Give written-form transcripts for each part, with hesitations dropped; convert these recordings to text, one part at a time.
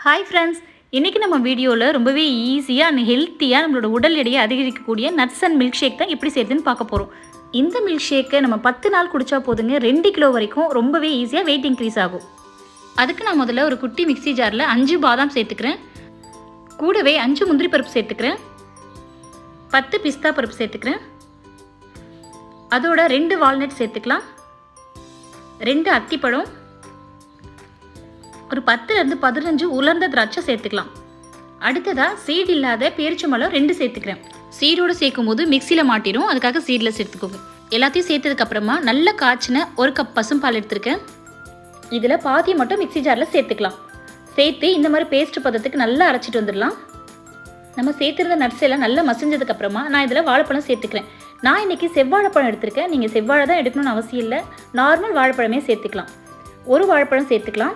Hi friends, இன்றைக்கி நம்ம வீடியோவில் ரொம்பவே ஈஸியாக அண்ட் ஹெல்த்தியாக நம்மளோட உடல் எடையை அதிகரிக்கக்கூடிய நட்ஸ் அண்ட் மில்க் ஷேக் தான் எப்படி செய்யுதுன்னு பார்க்க போகிறோம். இந்த மில்க் ஷேக்கை நம்ம 10 நாள் குடித்தா போதுங்க, 2 கிலோ வரைக்கும் ரொம்பவே ஈஸியாக வெயிட் இன்க்ரீஸ் ஆகும். அதுக்கு நான் முதல்ல ஒரு குட்டி மிக்ஸி ஜாரில் 5 பாதாம் சேர்த்துக்கிறேன், கூடவே 5 முந்திரி பருப்பு சேர்த்துக்கிறேன், 10 பிஸ்தா பருப்பு சேர்த்துக்கிறேன், அதோட 2 வால்நட் சேர்த்துக்கலாம், 2 அத்திப்பழம், ஒரு 10லேருந்து 15 உலர்ந்த திராட்சை சேர்த்துக்கலாம். அடுத்ததாக சீடு இல்லாத பேரிச்சம்பழம் 2 சேர்த்துக்கிறேன். சீடோடு சேர்க்கும் போது மிக்சியில் மாட்டிடும், அதுக்காக சீடில் சேர்த்துக்கோங்க. எல்லாத்தையும் சேர்த்ததுக்கப்புறமா நல்ல காய்ச்சின 1 கப் பசும்பால் எடுத்துருக்கேன். இதில் பாதியை மட்டும் மிக்சி ஜாரில் சேர்த்துக்கலாம். சேர்த்து இந்த மாதிரி பேஸ்ட் பதத்துக்கு நல்லா அரைச்சிட்டு வந்துடலாம். நம்ம சேர்த்துருந்த நட்ஸ் எல்லாம் நல்லா மசிஞ்சதுக்கப்புறமா நான் இதில் வாழைப்பழம் சேர்த்துக்கிறேன். நான் இன்றைக்கி செவ்வாழைப்பழம் எடுத்திருக்கேன். நீங்கள் செவ்வாழை தான் எடுக்கணும்னு அவசியம் இல்லை, நார்மல் வாழைப்பழமே சேர்த்துக்கலாம். ஒரு வாழைப்பழம் சேர்த்துக்கலாம்.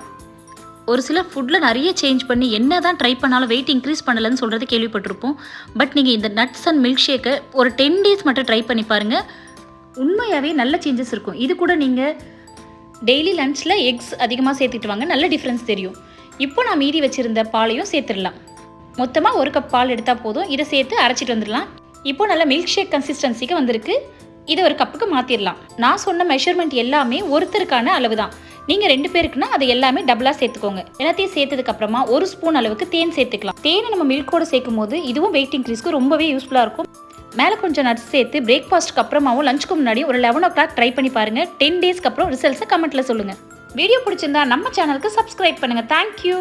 ஒரு சில ஃபுட்டில் நிறைய சேஞ்ச் பண்ணி என்ன தான் ட்ரை பண்ணாலும் வெயிட் இன்க்ரீஸ் பண்ணலன்னு சொல்கிறது கேள்விப்பட்டிருப்போம். பட் நீங்கள் இந்த நட்ஸ் அண்ட் மில்க் ஷேக்கை ஒரு 10 டேஸ் மட்டும் ட்ரை பண்ணி பாருங்கள், உண்மையாகவே நல்ல சேஞ்சஸ் இருக்கும். இது கூட நீங்கள் டெய்லி லஞ்சில் எக்ஸ் அதிகமாக சேர்த்துட்டு வாங்க, நல்ல டிஃப்ரென்ஸ் தெரியும். இப்போ நான் மீதி வச்சுருந்த பாலையும் சேர்த்துடலாம். மொத்தமாக 1 கப் பால் எடுத்தால் போதும். இதை சேர்த்து அரைச்சிட்டு வந்துடலாம். இப்போ நல்ல மில்க் ஷேக் கன்சிஸ்டன்சிக்கு வந்திருக்கு. இதை ஒரு கப்புக்கு மாற்றிடலாம். நான் சொன்ன மெஷர்மெண்ட் எல்லாமே ஒருத்தருக்கான அளவு தான். நீங்கள் 2 பேருக்குன்னா அது எல்லாமே டபுளாக சேர்த்துக்கோங்க. எல்லாத்தையும் சேர்த்ததுக்கப்புறமா 1 ஸ்பூன் அளவுக்கு தேன் சேர்த்துக்கலாம். தேனை நம்ம மில்கோடு சேர்க்கும் போது இதுவும் வெயிட் இன்க்ரீஸ்க்கு ரொம்பவே யூஸ்ஃபுல்லாக இருக்கும். மேலே கொஞ்சம் நட்ஸ் சேர்த்து பிரேக்ஃபாஸ்ட்டுக்கு அப்புறமாவும் லஞ்சுக்கு முன்னாடி ஒரு 11 o'clock ட்ரை பண்ணி பாருங்கள். 10 டேஸ்க்கு அப்புறம் ரிசல்ட்ஸை கமெண்ட்டில் சொல்லுங்கள். வீடியோ பிடிச்சிருந்தா நம்ம சேனலுக்கு சப்ஸ்கிரைப் பண்ணுங்கள். தேங்க்யூ.